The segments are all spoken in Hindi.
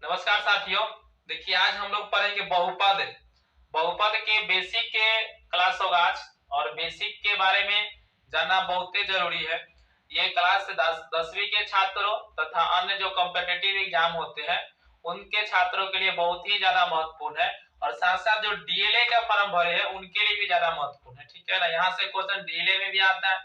नमस्कार साथियों। देखिए आज हम लोग पढ़ेंगे बहुपद। बहुपद के बेसिक के क्लास होगा आज, और बेसिक के बारे में जानना बहुत ही जरूरी है। ये क्लास 10वीं के छात्रों तथा अन्य जो कॉम्पिटिटिव एग्जाम होते हैं उनके छात्रों के लिए बहुत ही ज्यादा महत्वपूर्ण है, और साथ साथ जो डीएलए का फॉर्म भरे हैं उनके लिए भी ज्यादा महत्वपूर्ण है। ठीक है ना, यहाँ से क्वेश्चन डीएलए में भी आता है,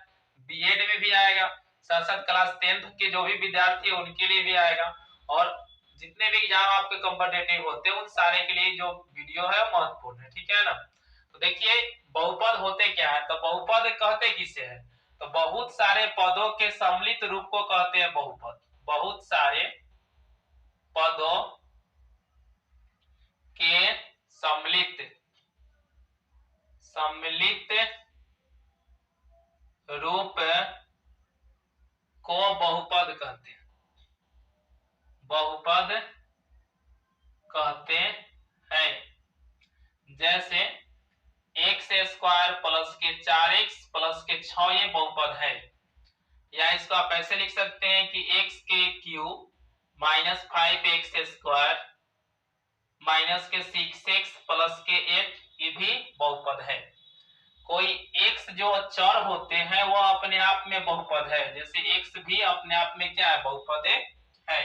बीएड में भी आएगा, साथ साथ क्लास 10th के जो भी विद्यार्थी है उनके लिए भी आएगा, और जितने भी एग्जाम आपके कॉम्पिटिटिव होते हैं उन सारे के लिए जो वीडियो है महत्वपूर्ण है। ठीक है ना, तो देखिए बहुपद होते क्या है, तो बहुपद कहते किसे है, तो बहुत सारे पदों के सम्मिलित रूप को कहते हैं बहुपद। बहुत सारे पदों के सम्मिलित सम्मिलित रूप को बहुपद कहते हैं, बहुपद कहते हैं। जैसे एक्स स्क्वायर प्लस के 4x प्लस के 6 ये बहुपद है, या इसको आप ऐसे लिख सकते हैं कि x के cube minus 5x square minus के 6x प्लस के 8 ये भी बहुपद है। कोई x जो चर होते हैं वो अपने आप में बहुपद है, जैसे x भी अपने आप में क्या है, बहुपद है।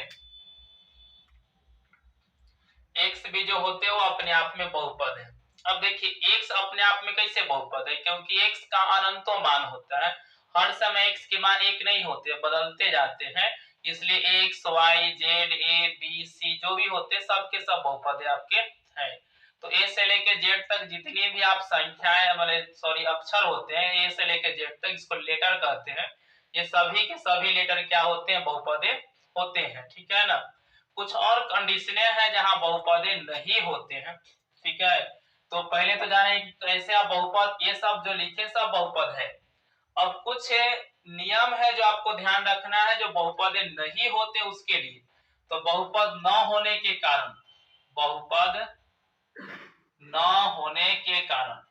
x भी जो होते हैं वो अपने आप में बहुपद है। अब देखिए x अपने आप में कैसे बहुपद है, क्योंकि x का अनंतो मान होता है, हर समय x के मान एक नहीं होते, बदलते जाते हैं, इसलिए x y z a b c जो भी होते सब के सब बहुपद है आपके हैं। तो a से लेके z तक जितनी भी आप संख्याएं मतलब अक्षर होते हैं, a से लेके z तक, इसको लेटर कहते हैं, ये सभी के सभी लेटर क्या होते हैं, बहुपदे होते हैं। ठीक है ना, कुछ और कंडीशनें हैं जहां बहुपदे नहीं होते हैं। ठीक है, तो पहले तो जाने कि कैसे आप बहुपद, ये सब जो लिखे सब बहुपद है। अब कुछ नियम है जो आपको ध्यान रखना है जो बहुपद नहीं होते उसके लिए। तो बहुपद न होने के कारण, बहुपद न होने के कारण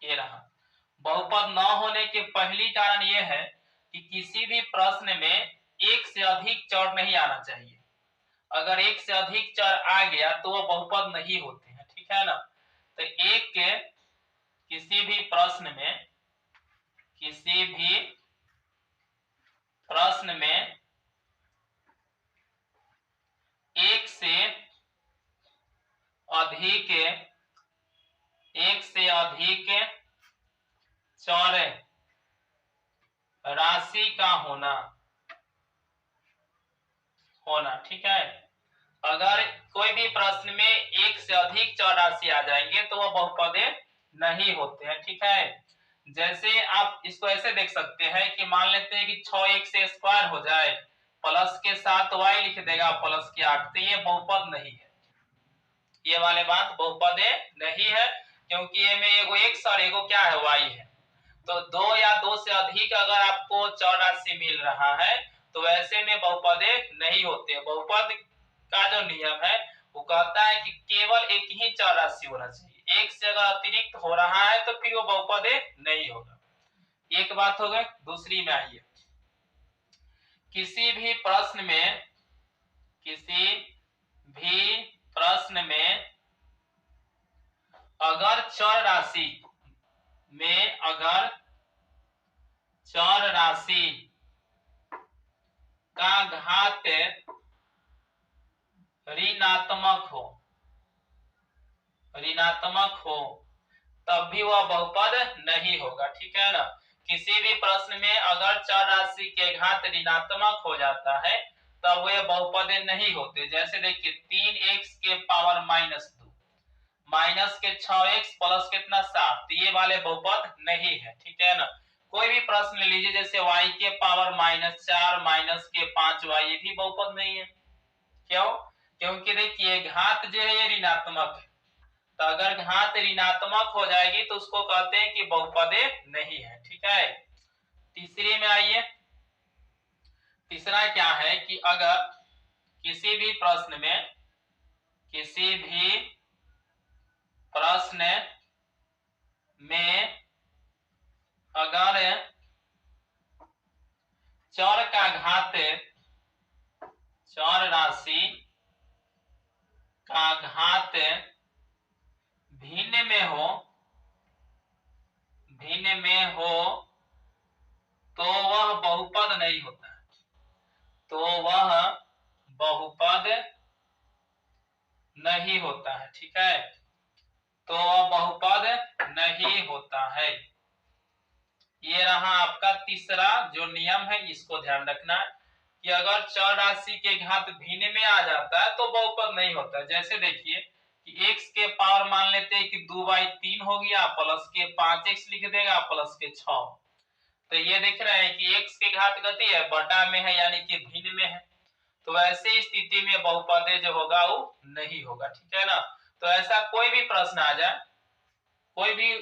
ये रहा, बहुपद न होने के पहली कारण ये है कि किसी भी प्रश्न में एक से अधिक चर नहीं आना चाहिए। अगर एक से अधिक चर आ गया तो वो बहुपद नहीं होते हैं। ठीक है ना, तो एक के किसी भी प्रश्न में एक से अधिक चर राशि का होना। ठीक है, अगर कोई भी प्रश्न में एक से अधिक चर राशि आ जाएंगे तो वह बहुपदे नहीं होते हैं। ठीक है, जैसे आप इसको ऐसे देख सकते हैं कि मान लेते हैं कि 6x स्क्वायर हो जाए प्लस के 7y लिख देगा प्लस के 8, तो ये बहुपद नहीं है, ये वाले बात बहुपदे नहीं है, क्योंकि ये में एगो x और एगो क्या है, y है। तो दो या दो से अधिक अगर आपको चर राशि मिल रहा है तो वैसे में बहुपदे नहीं होते। बहुपद का जो नियम है वो कहता है कि केवल एक ही चर राशि होना चाहिए, एक से अगर अतिरिक्त हो रहा है तो फिर वो बहुपदे नहीं होगा। एक बात हो गई। दूसरी में आइए, किसी भी प्रश्न में अगर चर राशि का घात ऋणात्मक हो तब भी वह बहुपद नहीं होगा। ठीक है ना, किसी भी प्रश्न में अगर चर राशि के घात ऋणात्मक हो जाता है तब वे बहुपद नहीं होते। जैसे देखिए 3x के पावर -2 माइनस के 6x प्लस कितना 7, ये वाले बहुपद नहीं है। ठीक है ना, कोई भी प्रश्न ले लीजिए जैसे y के पावर -4 माइनस के 5y, ये भी बहुपद नहीं है। क्यों? क्योंकि देखिए घात जो है ये ऋणात्मक है, तो अगर घात ऋणात्मक हो जाएगी तो उसको कहते हैं कि बहुपदे नहीं है। ठीक है, तीसरी में आइए। तीसरा क्या है कि अगर किसी भी प्रश्न में अगर चर का घात चर राशि का घात भिन्न में हो तो वह बहुपद नहीं होता है, तो वह बहुपद नहीं होता है। ठीक है, तो वह बहुपद नहीं होता है। ये रहा आपका तीसरा जो नियम है, इसको ध्यान रखना है कि अगर चर राशि के घात भिन्न में आ जाता है तो बहुपद नहीं होता है। जैसे देखिए कि x के पावर मान लेते हैं कि 2/3 हो गया, प्लस के 5x लिख देगा, प्लस के 6। तो ये देख रहे हैं कि x के घात गति है, बटा में है, यानी कि भिन्न में है। तो ऐसे स्थिति में बहुपद जो होगा वो नहीं होगा। ठीक है ना। तो ऐसा कोई भी प्रश्न आ जाए, कोई भी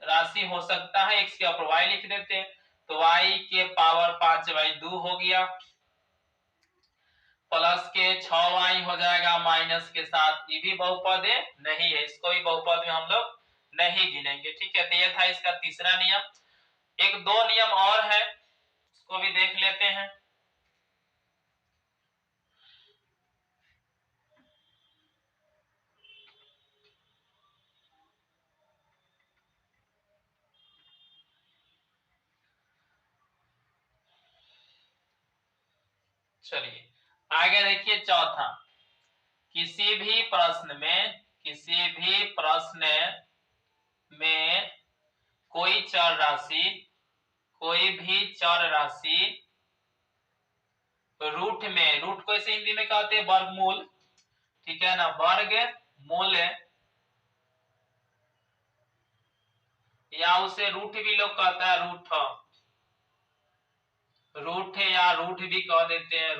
राशि हो सकता है, x के ऊपर y लिख देते हैं, तो y के पावर 5/2 हो गया, प्लस के 6y हो जाएगा माइनस के साथ, ये भी बहुपद नहीं है, इसको भी बहुपद में हम लोग नहीं गिनेंगे। ठीक है, तो ये था इसका तीसरा नियम। एक दो नियम और है, उसको भी देख लेते हैं। चलिए आगे देखिए चौथा, किसी भी प्रश्न में कोई भी चर राशि रूट में, रूट को इसे हिंदी में कहते हैं वर्गमूल, ठीक है ना, वर्ग मूल, या उसे रूट भी लोग कहता है, रूट या रूट भी कह देते हैं,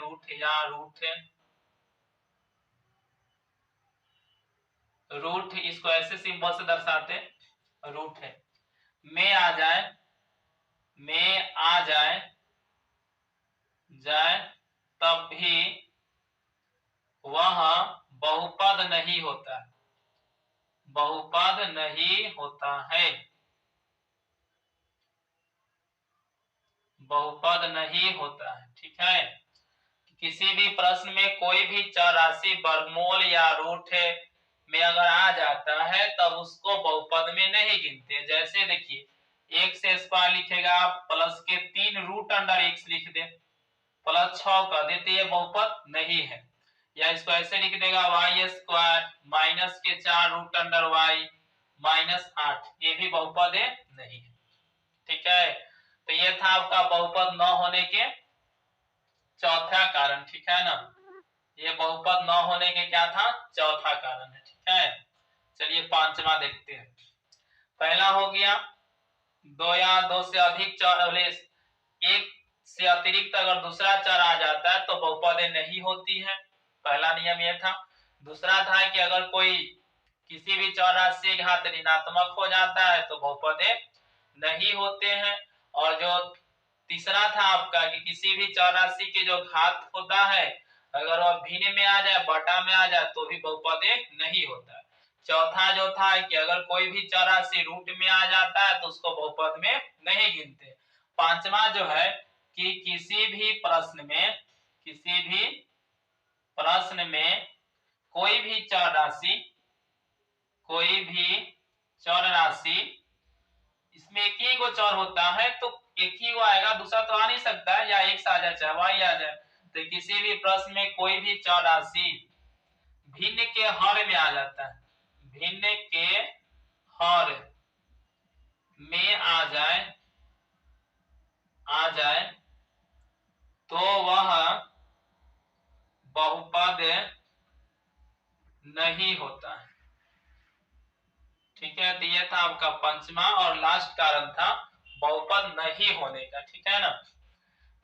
रूट इसको ऐसे सिंबल से दर्शाते हैं, रूट है, में आ जाए तब भी वह बहुपद नहीं होता है, बहुपद नहीं होता है, बहुपद नहीं होता है। ठीक है, किसी भी प्रश्न में कोई भी चर राशि वर्गमूल या रूट में अगर आ जाता है तब उसको बहुपद में नहीं गिनते। जैसे देखिए x स्क्वायर लिखेगा, प्लस के 3 रूट अंडर x लिख दे, प्लस 6 कर देते, ये बहुपद नहीं है। या इसको ऐसे लिख देगा y स्क्वायर माइनस के 4 रूट अंडर y माइनस 8, ये भी बहुपद नहीं है। ठीक है, तो ये था आपका बहुपद न होने के चौथा कारण। ठीक है ना, ये बहुपद न होने के क्या था, चौथा कारण है। ठीक है, चलिए पांचवा देखते हैं। पहला हो गया दो या दो से अधिक चर, एक से अतिरिक्त अगर दूसरा चर आ जाता है तो बहुपद नहीं होती है, पहला नियम ये था। दूसरा था कि अगर कोई किसी भी चर राशि के घात ऋणात्मक हो जाता है तो बहुपद नहीं होते हैं। और जो तीसरा था आपका कि किसी भी चर राशि के जो घात होता है अगर वह भिन्न में आ जाए, बटा में आ जाए, तो भी बहुपद नहीं होता है। चौथा जो था कि अगर कोई भी चर राशि रूट में आ जाता है तो उसको बहुपद में नहीं गिनते। पांचवा जो है कि किसी भी प्रश्न में कोई भी चर राशि इसमें एक ही गो चर होता है तो एक ही वो आएगा, दूसरा तो आ नहीं सकता है, या x आ जाए चाहे y आ जाए। तो किसी भी प्रश्न में कोई भी चर राशि भिन्न के हर में आ जाता है, भिन्न के हर में आ जाए तो वह बहुपद नहीं होता है। ठीक है, तो ये था आपका पंचमा और लास्ट कारण था बहुपद नहीं होने का। ठीक है ना,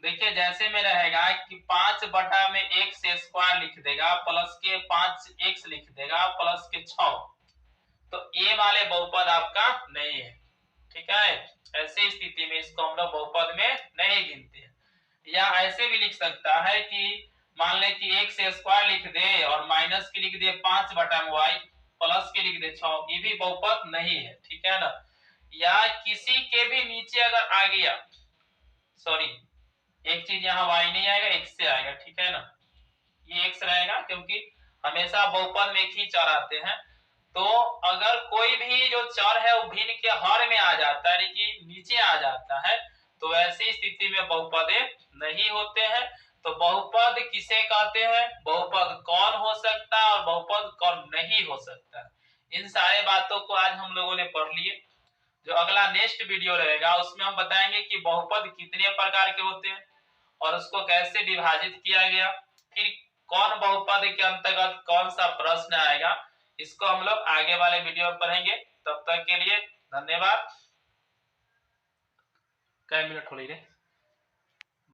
देखिए जैसे में रहेगा कि 5 बटा में x स्क्वायर लिख देगा, प्लस के 5x लिख देगा, प्लस के 6, तो ये वाले बहुपद आपका नहीं है। ठीक है, ऐसी स्थिति में इसको हम लोग बहुपद में नहीं गिनते हैं। या ऐसे भी लिख सकता है कि मान ले कि x स्क्वायर लिख दे और माइनस के लिख दे 5 बटा में y, प्लस के लिख दे 6, ये भी बहुपद नहीं है। ठीक है ना, या किसी के भी नीचे अगर आ गया, सॉरी एक चीज यहाँ y नहीं आएगा, x से आएगा। ठीक है ना, ये एक्स रहेगा, क्योंकि हमेशा बहुपद में एक ही चर आते हैं। तो अगर कोई भी जो चर है वो भिन्न के हर में आ जाता है, यानी कि नीचे आ जाता है, तो ऐसी स्थिति में बहुपदे नहीं होते हैं। तो बहुपद किसे कहते हैं, बहुपद कौन हो सकता है और बहुपद कौन नहीं हो सकता है, इन सारे बातों को आज हम लोगों ने पढ़ लिए। जो अगला नेक्स्ट वीडियो रहेगा उसमें हम बताएंगे कि बहुपद कितने प्रकार के होते हैं और उसको कैसे विभाजित किया गया, फिर कौन बहुपद के अंतर्गत कौन सा प्रश्न आएगा, इसको हम लोग आगे वाले वीडियो में पढ़ेंगे। तब तक के लिए धन्यवाद। कई मिनट हो रही है।